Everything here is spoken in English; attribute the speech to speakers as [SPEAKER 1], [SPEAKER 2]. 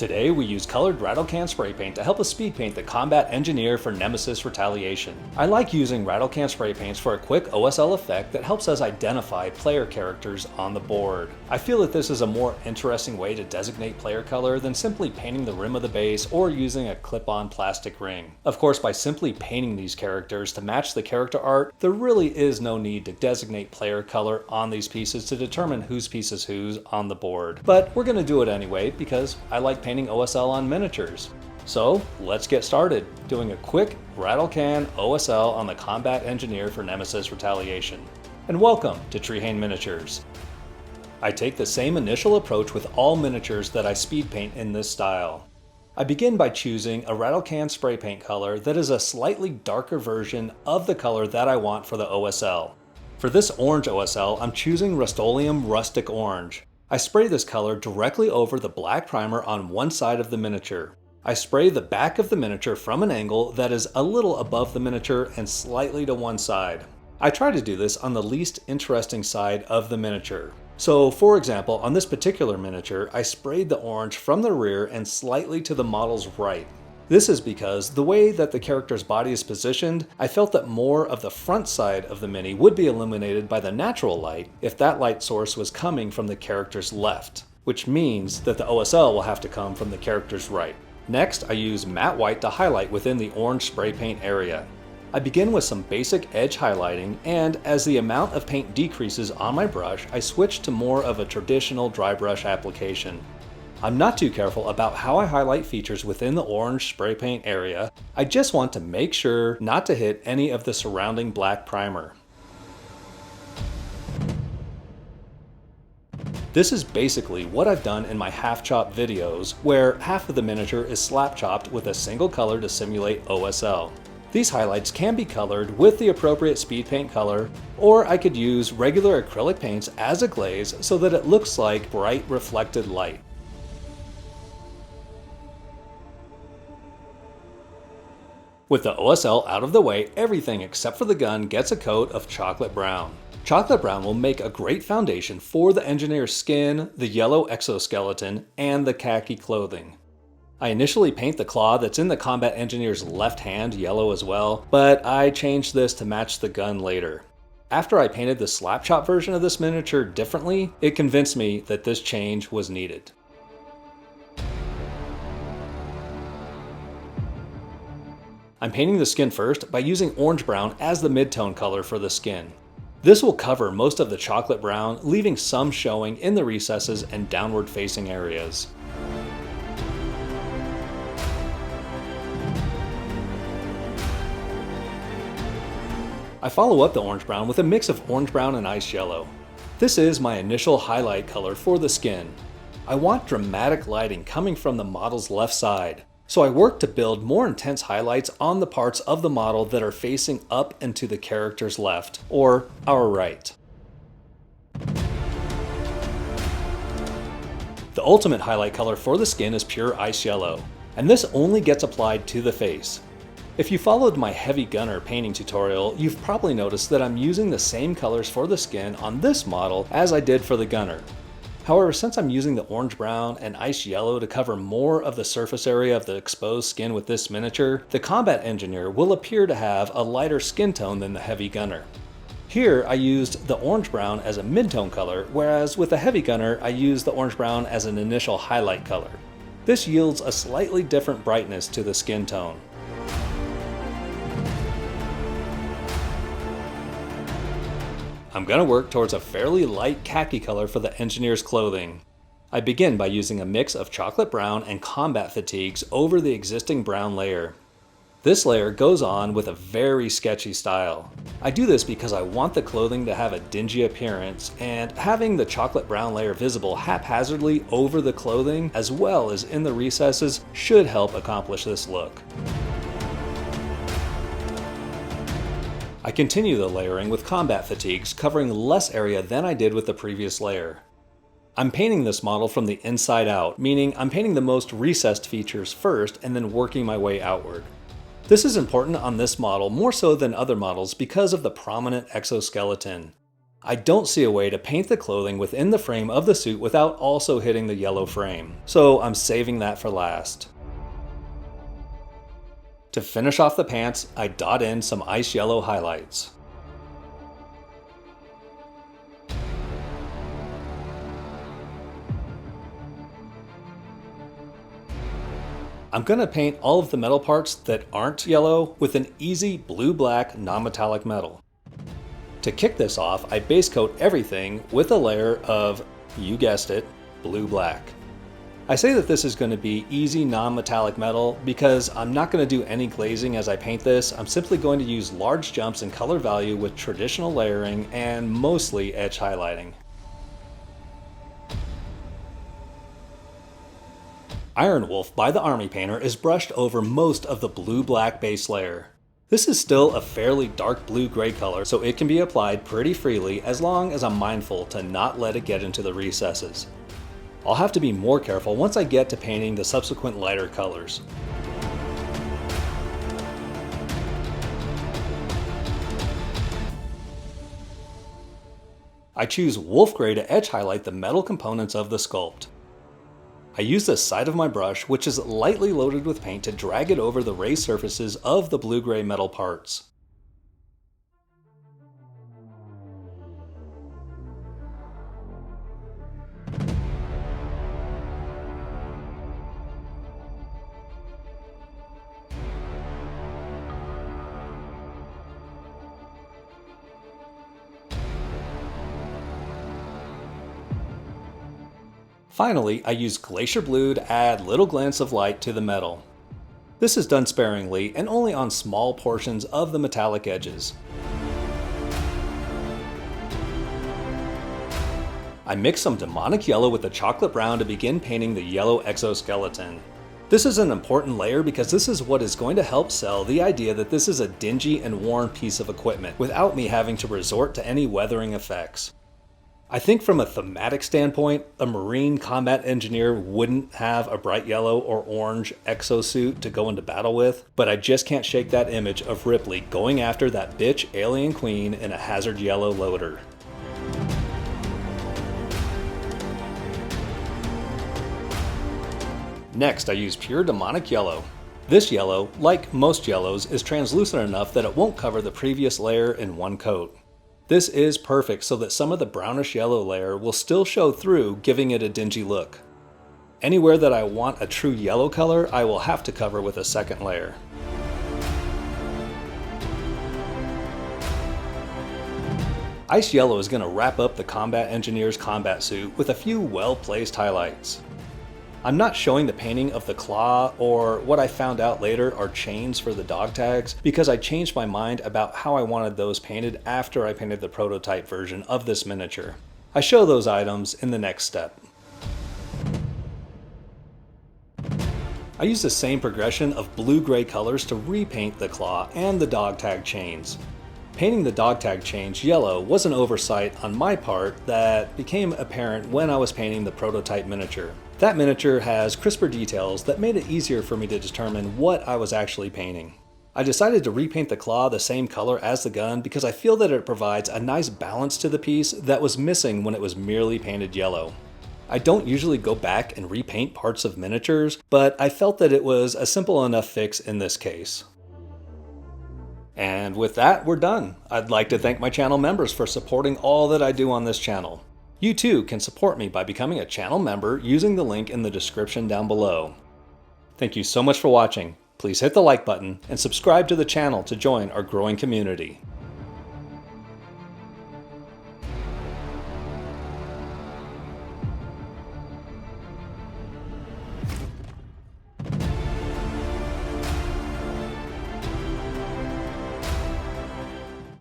[SPEAKER 1] Today we use colored Rattle can spray paint to help us speed paint the combat engineer for Nemesis Retaliation. I like using Rattle can spray paints for a quick OSL effect that helps us identify player characters on the board. I feel that this is a more interesting way to designate player color than simply painting the rim of the base or using a clip-on plastic ring. Of course, by simply painting these characters to match the character art, there really is no need to designate player color on these pieces to determine whose piece is whose on the board. But we're going to do it anyway because I like painting OSL on miniatures. So let's get started doing a quick Rattle can OSL on the combat engineer for Nemesis Retaliation. And welcome to Trehane Miniatures. I take the same initial approach with all miniatures that I speed paint in this style. I begin by choosing a Rattle can spray paint color that is a slightly darker version of the color that I want for the OSL. For this orange OSL, I'm choosing Rust-Oleum Rustic Orange. I spray this color directly over the black primer on one side of the miniature. I spray the back of the miniature from an angle that is a little above the miniature and slightly to one side. I try to do this on the least interesting side of the miniature. So for example, on this particular miniature, I sprayed the orange from the rear and slightly to the model's right. This is because the way that the character's body is positioned, I felt that more of the front side of the mini would be illuminated by the natural light if that light source was coming from the character's left, which means that the OSL will have to come from the character's right. Next, I use matte white to highlight within the orange spray paint area. I begin with some basic edge highlighting, and as the amount of paint decreases on my brush, I switch to more of a traditional dry brush application. I'm not too careful about how I highlight features within the orange spray paint area. I just want to make sure not to hit any of the surrounding black primer. This is basically what I've done in my half-chop videos, where half of the miniature is slap-chopped with a single color to simulate OSL. These highlights can be colored with the appropriate speed paint color, or I could use regular acrylic paints as a glaze so that it looks like bright reflected light. With the OSL out of the way, everything except for the gun gets a coat of chocolate brown. Chocolate brown will make a great foundation for the engineer's skin, the yellow exoskeleton, and the khaki clothing. I initially paint the claw that's in the combat engineer's left hand yellow as well, but I changed this to match the gun later. After I painted the slap chop version of this miniature differently, it convinced me that this change was needed. I'm painting the skin first by using orange brown as the mid-tone color for the skin. This will cover most of the chocolate brown, leaving some showing in the recesses and downward facing areas. I follow up the orange brown with a mix of orange brown and ice yellow. This is my initial highlight color for the skin. I want dramatic lighting coming from the model's left side, so I work to build more intense highlights on the parts of the model that are facing up and to the character's left, or our right. The ultimate highlight color for the skin is pure ice yellow, and this only gets applied to the face. If you followed my heavy gunner painting tutorial, you've probably noticed that I'm using the same colors for the skin on this model as I did for the gunner. However, since I'm using the orange brown and ice yellow to cover more of the surface area of the exposed skin with this miniature, the combat engineer will appear to have a lighter skin tone than the heavy gunner. Here I used the orange brown as a mid-tone color, whereas with the heavy gunner I used the orange brown as an initial highlight color. This yields a slightly different brightness to the skin tone. I'm going to work towards a fairly light khaki color for the engineer's clothing. I begin by using a mix of chocolate brown and combat fatigues over the existing brown layer. This layer goes on with a very sketchy style. I do this because I want the clothing to have a dingy appearance, and having the chocolate brown layer visible haphazardly over the clothing as well as in the recesses should help accomplish this look. I continue the layering with combat fatigues, covering less area than I did with the previous layer. I'm painting this model from the inside out, meaning I'm painting the most recessed features first and then working my way outward. This is important on this model more so than other models because of the prominent exoskeleton. I don't see a way to paint the clothing within the frame of the suit without also hitting the yellow frame, so I'm saving that for last. To finish off the pants, I dot in some ice yellow highlights. I'm going to paint all of the metal parts that aren't yellow with an easy blue-black non-metallic metal. To kick this off, I base coat everything with a layer of, you guessed it, blue-black. I say that this is going to be easy non-metallic metal because I'm not going to do any glazing as I paint this. I'm simply going to use large jumps in color value with traditional layering and mostly edge highlighting. Iron Wolf by the Army Painter is brushed over most of the blue-black base layer. This is still a fairly dark blue-gray color, so it can be applied pretty freely as long as I'm mindful to not let it get into the recesses. I'll have to be more careful once I get to painting the subsequent lighter colors. I choose Wolf Gray to edge highlight the metal components of the sculpt. I use the side of my brush, which is lightly loaded with paint, to drag it over the raised surfaces of the blue-gray metal parts. Finally, I use Glacier Blue to add little glints of light to the metal. This is done sparingly and only on small portions of the metallic edges. I mix some demonic yellow with the chocolate brown to begin painting the yellow exoskeleton. This is an important layer because this is what is going to help sell the idea that this is a dingy and worn piece of equipment without me having to resort to any weathering effects. I think from a thematic standpoint, a Marine combat engineer wouldn't have a bright yellow or orange exosuit to go into battle with, but I just can't shake that image of Ripley going after that bitch alien queen in a hazard yellow loader. Next, I use pure demonic yellow. This yellow, like most yellows, is translucent enough that it won't cover the previous layer in one coat. This is perfect so that some of the brownish yellow layer will still show through, giving it a dingy look. Anywhere that I want a true yellow color, I will have to cover with a second layer. Ice yellow is going to wrap up the combat engineer's combat suit with a few well-placed highlights. I'm not showing the painting of the claw, or what I found out later are chains for the dog tags, because I changed my mind about how I wanted those painted after I painted the prototype version of this miniature. I show those items in the next step. I use the same progression of blue-gray colors to repaint the claw and the dog tag chains. Painting the dog tag chains yellow was an oversight on my part that became apparent when I was painting the prototype miniature. That miniature has crisper details that made it easier for me to determine what I was actually painting. I decided to repaint the claw the same color as the gun because I feel that it provides a nice balance to the piece that was missing when it was merely painted yellow. I don't usually go back and repaint parts of miniatures, but I felt that it was a simple enough fix in this case. And with that, we're done. I'd like to thank my channel members for supporting all that I do on this channel. You too can support me by becoming a channel member using the link in the description down below. Thank you so much for watching. Please hit the like button and subscribe to the channel to join our growing community.